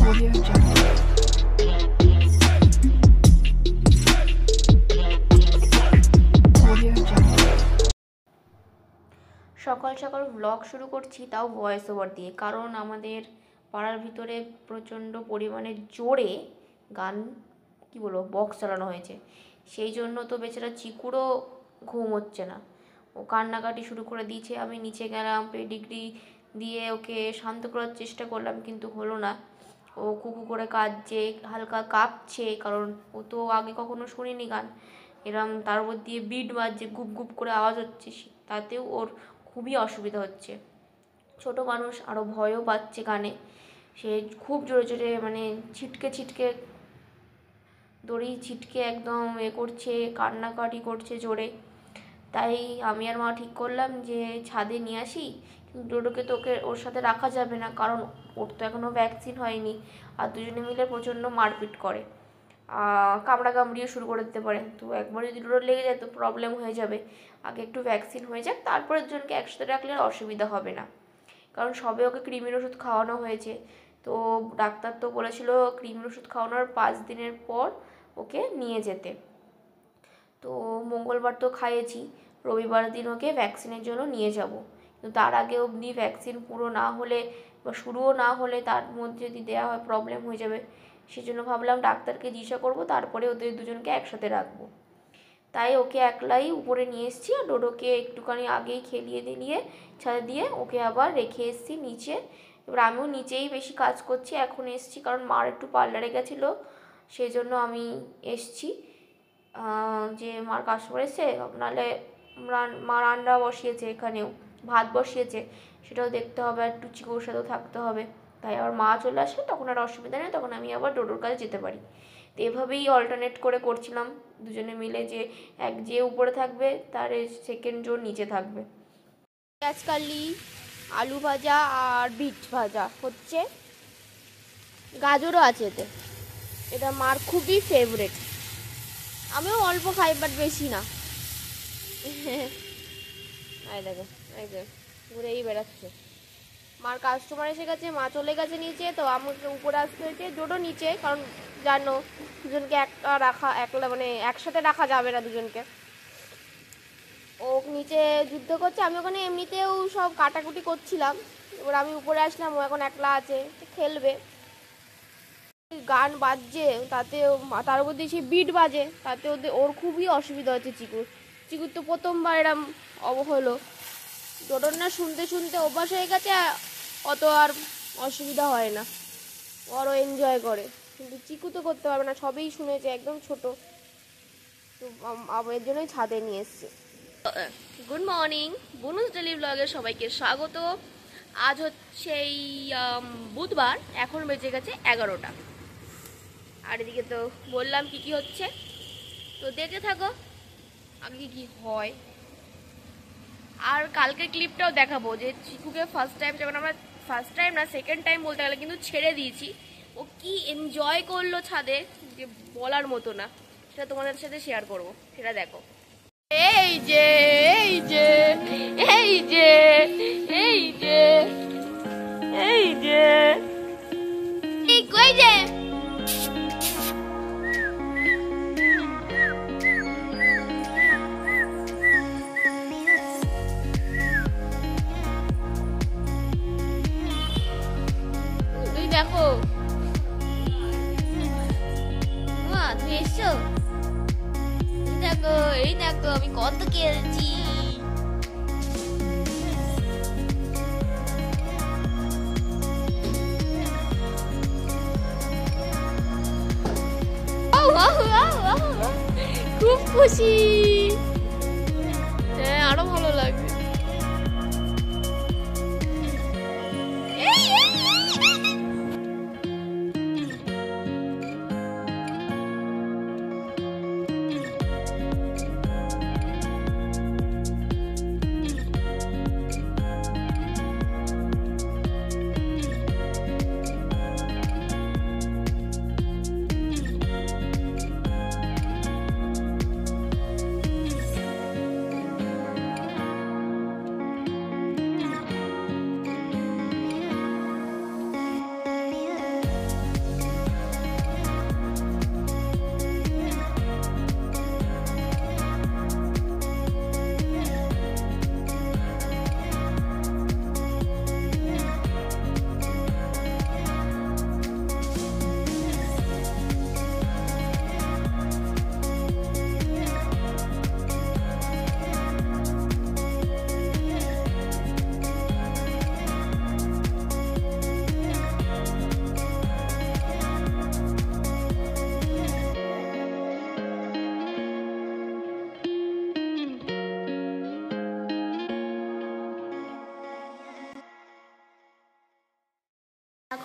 Audio Jungle. Audio Jungle. সকাল সকাল blog শুরু করছি, তাও ভয়েস ওভার দিয়ে, কারণ আমাদের পাড়ার ভিতরে প্রচণ্ড পরিমাণে জোরে গান বক্স চালানো হয়েছে। সেই জন্য তো বেচারা চিকুরও ঘুম হচ্ছে না, ও কান্নাকাটি শুরু করে দিয়েছে। আমি নিচে গেলাম, পেডিগ্রি দিয়ে ওকে শান্ত করার চেষ্টা করলাম, কিন্তু হলো না। ও কুকু করে কাঁদছে, হালকা কাঁপছে, কারণ ও তো আগে কখনো শুনিনি গান এরম। তার উপর দিয়ে বিট বাজছে, গুপ গুপ করে আওয়াজ হচ্ছে, তাতেও ওর খুবই অসুবিধা হচ্ছে। ছোট মানুষ, আরও ভয়ও পাচ্ছে গানে। সে খুব জোরে জোরে ছিটকে দড়ি ছিটকে একদম করছে, কান্নাকাটি করছে জোরে। তাই আমি আর মা ঠিক করলাম যে ছাদে নিয়ে আসি, কিন্তু ডোডোকে তো ওর সাথে রাখা যাবে না, কারণ ওর তো এখনও ভ্যাকসিন হয়নি, আর দুজনে মিলে প্রচণ্ড মারপিট করে, কামড়াকামড়িও শুরু করে দিতে পারে। তো একবার যদি ডোডোর লেগে যায় তো প্রবলেম হয়ে যাবে। আগে একটু ভ্যাকসিন হয়ে যাক, তারপরে দুজনকে একসাথে রাখলে আর অসুবিধা হবে না, কারণ সবে ওকে কৃমির ওষুধ খাওয়ানো হয়েছে। তো ডাক্তার তো বলেছিল কৃমির ওষুধ খাওয়ানোর 5 দিনের পর ওকে নিয়ে যেতে। তো মঙ্গলবার তো খাইয়েছি, রবিবার দিন ওকে ভ্যাকসিনের জন্য নিয়ে যাব। কিন্তু তার আগে অবধি ভ্যাকসিন পুরো না হলে বা শুরুও না হলে তার মধ্যে যদি দেওয়া হয় প্রবলেম হয়ে যাবে। সেজন্য ভাবলাম ডাক্তারকে জিজ্ঞাসা করব, তারপরে ওদের দুজনকে একসাথে রাখবো। তাই ওকে একলাই উপরে নিয়ে এসেছি, আর ডোডোকে একটুখানি আগেই খেলিয়ে দিলিয়ে ছাদে দিয়ে ওকে আবার রেখে এসেছি নিচে। এবার আমিও নিচেই বেশি কাজ করছি, এখন এসেছি কারণ মার একটু পার্লারে গেছিলো, সেই জন্য আমি এসেছি। যে মার কাস্টমার এসছে, নাহলে মা রান্না বসিয়েছে, এখানেও ভাত বসিয়েছে, সেটাও দেখতে হবে, একটু চিকুর সাথেও থাকতে হবে। তাই আবার মা চলে আসলে তখন আর অসুবিধা নেই, তখন আমি আবার ডোডোর কাছে যেতে পারি। তো এভাবেই অল্টারনেট করে করছিলাম দুজনে মিলে, যে যে উপরে থাকবে তার সেকেন্ড জন নিচে থাকবে। পেঁয়াজ কালি, আলু ভাজা আর বিট ভাজা হচ্ছে, গাজরও আছে এতে। এটা মার খুবই ফেভারেট, আমিও অল্প খাই, বাট বেশি না। দেখো ঘুরেই বেড়াচ্ছে। মার কাস্টমার এসে গেছে, মা চলে গেছে নিচে, তো আমাকে উপরে আসতে হয়েছে। ডোডো নিচে, কারণ জানো দুজনকে একলা একসাথে রাখা যাবে না দুজনকে। ও নিচে যুদ্ধ করছে, আমি ওখানে এমনিতেও সব কাটাকুটি করছিলাম। এবার আমি উপরে আসলাম, ও এখন একলা আছে, খেলবে। গান বাজছে, তাতে তার উপর দিয়ে সেই বিট বাজে, তাতে ওর খুবই অসুবিধা হচ্ছে। চিকুর তো প্রথমবার এরম হলো। ডোডোর না শুনতে শুনতে অভ্যাস হয়ে গেছে, অত আর অসুবিধা হয় না, ওরও এনজয় করে। কিন্তু চিকু তো করতে পারবে না, সবই শুনেছে, একদম ছোট। তো এর জন্যই ছাদে নিয়ে এসছে। গুড মর্নিং, বুনুস ডেলি ব্লগে সবাইকে স্বাগত। আজ হচ্ছে এই বুধবার, এখন বেজে গেছে 11টা। আর এদিকে তো বললাম কি হচ্ছে, তো দেখে থাকো আগে কি হয়। আর কালকের ক্লিপটাও দেখাবো, যে চিকুকে ফার্স্ট টাইম, যখন আমরা ফার্স্ট টাইম না সেকেন্ড টাইম বলতে গেলে, কিন্তু ছেড়ে দিয়েছি, ও কি এনজয় করলো ছাদে, যে বলার মতো না। সেটা তোমাদের সাথে শেয়ার করবো, সেটা দেখো। এই যে এই যে এই যে এই যে এই যে এই কই যে তুই দেখো, তুমি এসছো, দেখো এই দেখো আমি কত খেলছি। খুব খুশি, হ্যাঁ আরো ভালো লাগবে।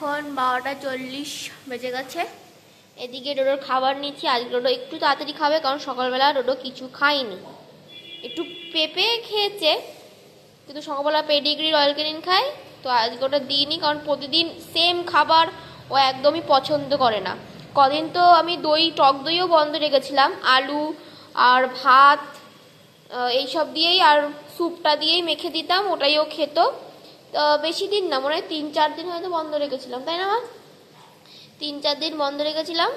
এখন 12:40 বেজে গেছে। এদিকে ডোডোর খাবার নিচ্ছি। আজ ডোডো একটু তাড়াতাড়ি খাবে, কারণ সকালবেলা ডোডো কিছু খায়নি। একটু পেঁপে খেয়েছে, কিন্তু সকালবেলা পেডিগ্রি রয়্যাল ক্যানিন খায়, তো আজকে ওটা দিইনি, কারণ প্রতিদিন সেম খাবার ও একদমই পছন্দ করে না। কদিন তো আমি টক দইও বন্ধ রেখেছিলাম, আলু আর ভাত এইসব দিয়েই আর স্যুপটা দিয়েই মেখে দিতাম, ওটাই ও খেত। তো বেশি দিন না, মনে হয় 3-4 দিন হয়তো বন্ধ রেখেছিলাম, তাই না মা? 3-4 দিন বন্ধ রেখেছিলাম।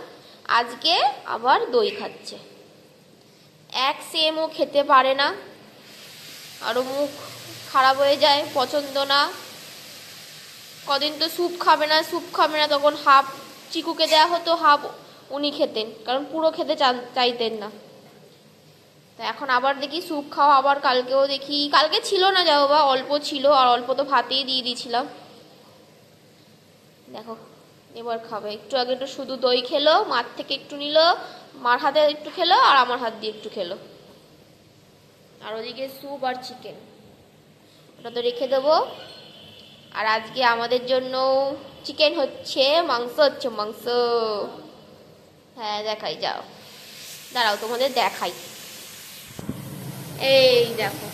আজকে আবার দই খাচ্ছে। সেম ও খেতে পারে না, আরও মুখ খারাপ হয়ে যায়, পছন্দ না। কদিন তো স্যুপ খাবে না, তখন হাফ চিকুকে দেওয়া হতো, হাফ উনি খেতেন, কারণ পুরো খেতে চাইতেন না। তা এখন আবার দেখি স্যুপ খাওয়া, আবার কালকেও দেখি, কালকে ছিল না যাও বা অল্প ছিল, আর অল্প তো ভাতেই দিয়ে দিয়েছিলাম। দেখো এবার খাবে। একটু আগে একটু শুধু দই খেলো, মার থেকে একটু নিল, মার হাতে একটু খেলো, আর আমার হাত দিয়ে একটু খেলো। আর ওদিকে স্যুপ আর চিকেন, ওটা তো রেখে দেবো। আর আজকে আমাদের জন্য চিকেন হচ্ছে, মাংস হচ্ছে, মাংস। হ্যাঁ দেখাই, যাও দাঁড়াও তোমাদের দেখাই। এই দেখো,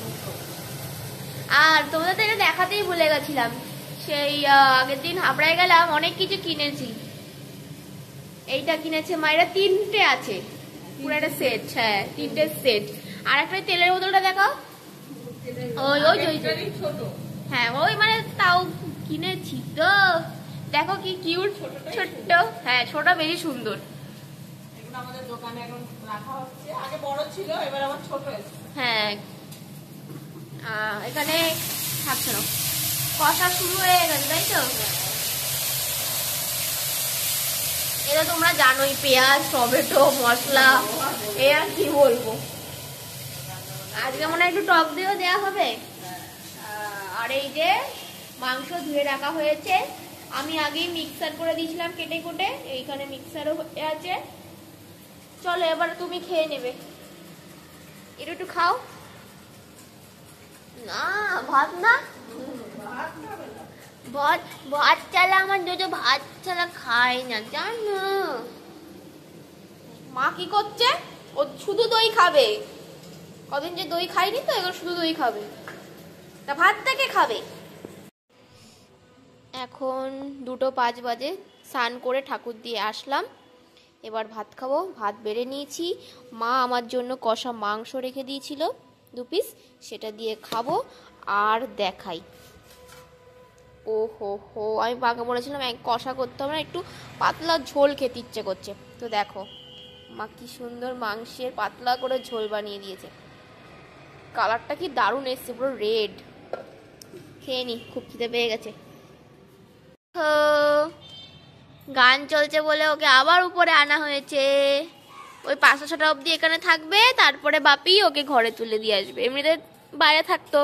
আর তোমাদের তো এটা দেখাতেই ভুলে গেছিলাম, সেই আগের দিন হাবড়ায় গেলাম, অনেক কিছু কিনেছি। এইটা কিনেছে মায়েরা, 3টে আছে, পুরো একটা সেট। হ্যাঁ 3টে সেট। আর একটা তেলের বোতলটা দেখাও। ওই ওই ওই হ্যাঁ ওই মানে তাও কিনেছি তো। দেখো কি কিউট, ছোট্ট। হ্যাঁ ছোট বেশি সুন্দর। আমাদের দোকানে এখন রাখা হচ্ছে, আগে বড় ছিল, এবার আবার ছোট হয়েছে। হ্যাঁ এখানে থাকছে না, কষা শুরু হয়ে গেছে, তাই তো? এটা তোমরা জানোই, পেঁয়াজ, টমেটো, মশলা, এ আর কি বলবো। আজকে মনে হয় একটু টক দিয়েও দেওয়া হবে। আর এই যে মাংস ধুয়ে রাখা হয়েছে, আমি আগেই মিক্সার করে দিয়েছিলাম কেটে কুটে, এইখানে মিক্সারও আছে। চলো এবার তুমি খেয়ে নেবে, একটু খাও না। ভাত না, ভাত চালা আমার দুটো ভাত চালা খায় না, জানো? মা কি করছে, ও শুধু দই খাবে। কদিন যে দই খাইনি, তো এখন শুধু দই খাবে। তা ভাত থেকে খাবে। এখন 2:05 বাজে, স্নান করে ঠাকুর দিয়ে আসলাম, এবার ভাত খাবো। ভাত বেড়ে নিয়েছি, মা আমার জন্য কষা মাংস রেখে দিয়েছিল 2 পিস, সেটা দিয়ে খাবো। আর দেখাই, ও হো হো, আমি মাকে বলেছিলাম কষা করতে হবে না, একটু পাতলা ঝোল খেতে ইচ্ছে করছে। তো দেখো মা কি সুন্দর মাংসের পাতলা করে ঝোল বানিয়ে দিয়েছে। কালারটা কি দারুণ এসছে, পুরো রেড। খেয়ে নি, খুব খিদে পেয়ে গেছে। গান চলছে বলে ওকে আবার উপরে আনা হয়েছে। ওই 500-6টা অবধি এখানে থাকবে, তারপরে বাপি ওকে ঘরে তুলে দিয়ে আসবে। এমনিতে বাইরে থাকতো,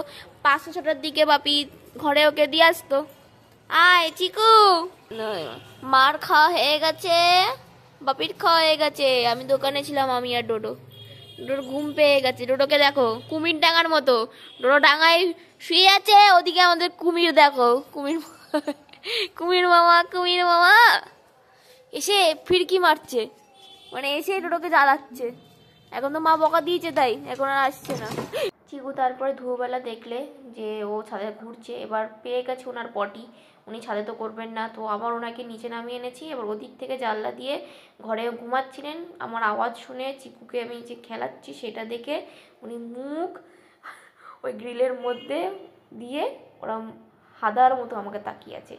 500-6টার দিকে বাপি ঘরে ওকে দিয়ে আসতো। আয় চিকু, মার খাওয়া হয়ে গেছে, বাপির খাওয়া হয়ে গেছে। আমি দোকানে ছিলাম, আমি আর ডোডো। ডোডোর ঘুম পেয়ে গেছে। ডোডোকে দেখো কুমির ডাঙার মতো, ডোডো ডাঙায় শুয়ে আছে, ওদিকে আমাদের কুমির দেখো, কুমির কুমির মামা, কুমির মামা এসে ফিরকি মারছে, মানে এসে ডোডোকে জ্বালাচ্ছে। এখন তো মা বকা দিয়েছে, তাই এখন আর আসছে না। চিকু তারপরে ধুয়োবেলা দেখলে যে ও ছাদে ঘুরছে, এবার পেয়ে গেছে ওনার পটি, উনি ছাদে তো করবেন না, তো আবার ওনাকে নিচে নামিয়ে এনেছি। এবার ওদিক থেকে জানলা দিয়ে ঘরে ঘুমাচ্ছিলেন, আমার আওয়াজ শুনে চিকুকে আমি যে খেলাচ্ছি সেটা দেখে উনি মুখ ওই গ্রিলের মধ্যে দিয়ে ওরা হাদার মতো আমাকে তাকিয়ে আছে,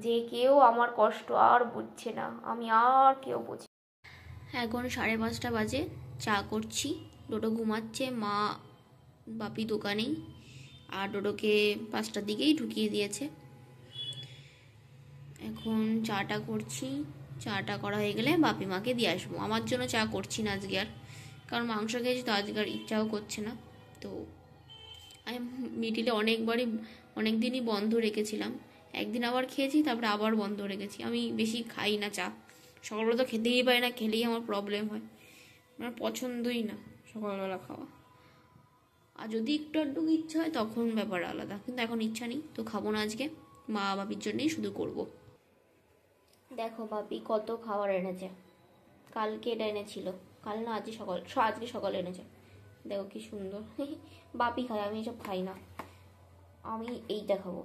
যে কেউ আমার কষ্ট আর বুঝছে না, আমি আর কেউ বুঝি। এখন 5:30 বাজে, চা করছি। ডোডো ঘুমাচ্ছে, মা বাপি দোকানেই, আর ডোডোকে 5টার দিকেই ঢুকিয়ে দিয়েছে। এখন চাটা করছি, চাটা করা হয়ে গেলে বাপি মাকে দিয়ে আসবো। আমার জন্য চা করছি না আজকে আর, কারণ মাংস খেয়েছি তো আজকে আর ইচ্ছাও করছে না। তো আমি মিডিলে অনেক দিনই বন্ধ রেখেছিলাম, একদিন আবার খেয়েছি, তারপরে আবার বন্ধ রেখেছি। আমি বেশি খাই না চা, সকালবেলা তো খেতেই পারি না, খেলেই আমার প্রবলেম হয়, আমার পছন্দই না সকালবেলা খাওয়া। আর যদি একটু আধটু ইচ্ছা হয় তখন ব্যাপার আলাদা, কিন্তু এখন ইচ্ছা নেই, তো খাবো না আজকে, মা বাপির জন্যই শুধু করব। দেখো বাপি কত খাবার এনেছে। কালকে এটা এনেছিল, কাল না আজকে সকালে এনেছে। দেখো কি সুন্দর। বাপি খায়, আমি এসব খাই না। আমি এইটা খাবো,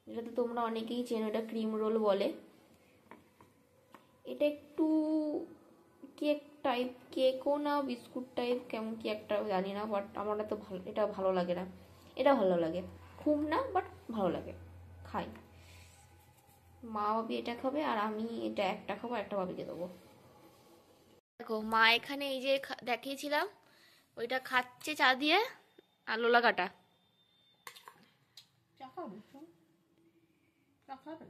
এটা তো তোমরা অনেকেই চেনো, এটা ক্রিম রোল বলে। এটা একটু কেক টাইপ, কেকও না বিস্কুট টাইপ, কেমন কি একটা জানি না, বাট আমার তো ভালো, এটা ভালো লাগে না। এটা ভালো লাগে, খুব না বাট ভালো লাগে, খাই। মা বাপি এটা খাবে আর আমি এটা একটা খাবো, একটা বাপিকে দেবো। দেখো মা এখানে এই যে দেখিয়েছিলাম ওইটা খাচ্ছে চা দিয়ে আর লোলা কাটা। চা খাবো, চা খাবে?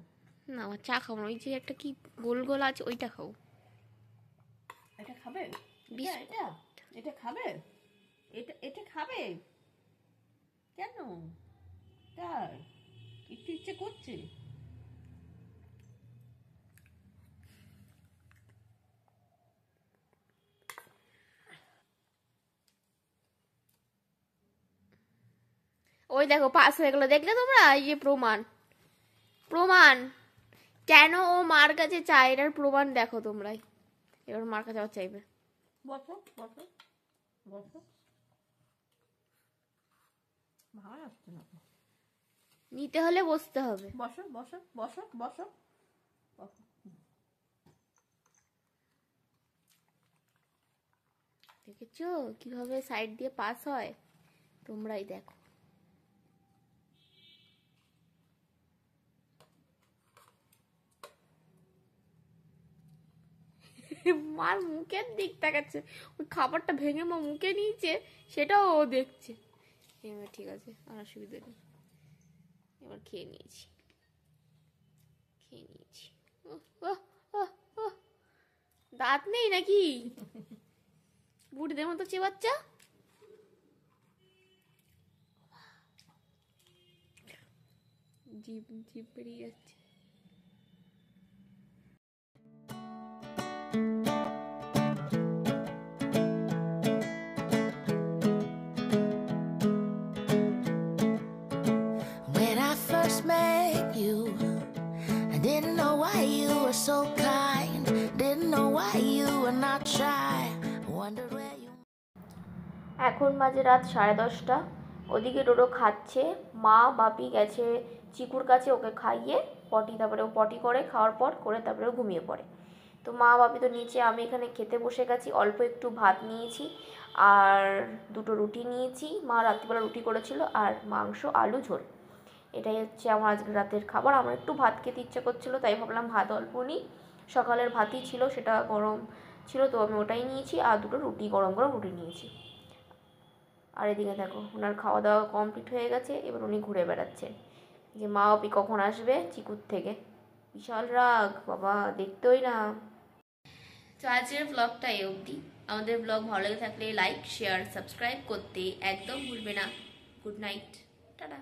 না আমার চা খাবো না, ওই যে একটা কি গোল গোল আছে ওইটা খাবো। এটা খাবে? এটা এটা খাবে? এটা খাবে কেন? তার একটু ইচ্ছে করছে। ওই দেখো পাস হয়ে গেলো, দেখলে তোমরা? এই যে প্রমাণ, প্রমাণ কেন ও মার কাছে চায়, এটার প্রমাণ দেখো তোমরাই। এবার মার কাছে আবার চাইবে। বসো বসো বসো, ভালো আসছে না। নিতে হলে বসতে হবে। বসো বসো বসো বসো বসো। দেখেছো কিভাবে সাইড দিয়ে পাস হয়? তোমরাই দেখো। মার মুখের দিক তাকাচ্ছে, ওই খাবারটা ভেঙে মা মুখে নিয়েছে সেটাও ও দেখছে। এবার ঠিক আছে, আর অসুবিধা নেই। এবার খেয়ে নিয়েছি, খেয়ে নিয়েছি। ওহ, ওহ, ওহ, ওহ। দাঁত নেই নাকি? বুড়িদের মতো চেবাচ্চা। জিভ জিভ বেরিয়ে যাচ্ছে। When I first met you, I didn't know why you were so kind. Didn't know why you were not shy. Wondered where you. এখন বাজে রাত 10:30। ওদিকে ডোডো খাচ্ছে, মা বাপি গেছে চিকুর কাছে ওকে খাইয়ে পটি, তারপরে ও পটি করে, খাওয়ার পর করে তারপরে ও ঘুমিয়ে পড়ে। তো মা বাপি তো নিচে, আমি এখানে খেতে বসে গেছি। অল্প একটু ভাত নিয়েছি আর দুটো রুটি নিয়েছি, মা রাত্রিবেলা রুটি করেছিল, আর মাংস আলু ঝোল। এটাই হচ্ছে আমার আজকে রাতের খাবার। আমার একটু ভাত খেতে ইচ্ছে করছিলো, তাই ভাবলাম ভাত অল্প নিই। সকালের ভাতই ছিল, সেটা গরম ছিল, তো আমি ওটাই নিয়েছি, আর দুটো রুটি, গরম গরম রুটি নিয়েছি। আর এদিকে দেখো ওনার খাওয়া দাওয়া কমপ্লিট হয়ে গেছে, এবার উনি ঘুরে বেড়াচ্ছেন যে মা বাপি কখন আসবে চিকুর থেকে। বিশাল রাগ বাবা, দেখতেই না। তো আজকের ব্লগটা এই অবধি। আমাদের ব্লগ ভালো লেগে থাকলে লাইক শেয়ার সাবস্ক্রাইব করতে একদম ভুলবে না। Good night, tata.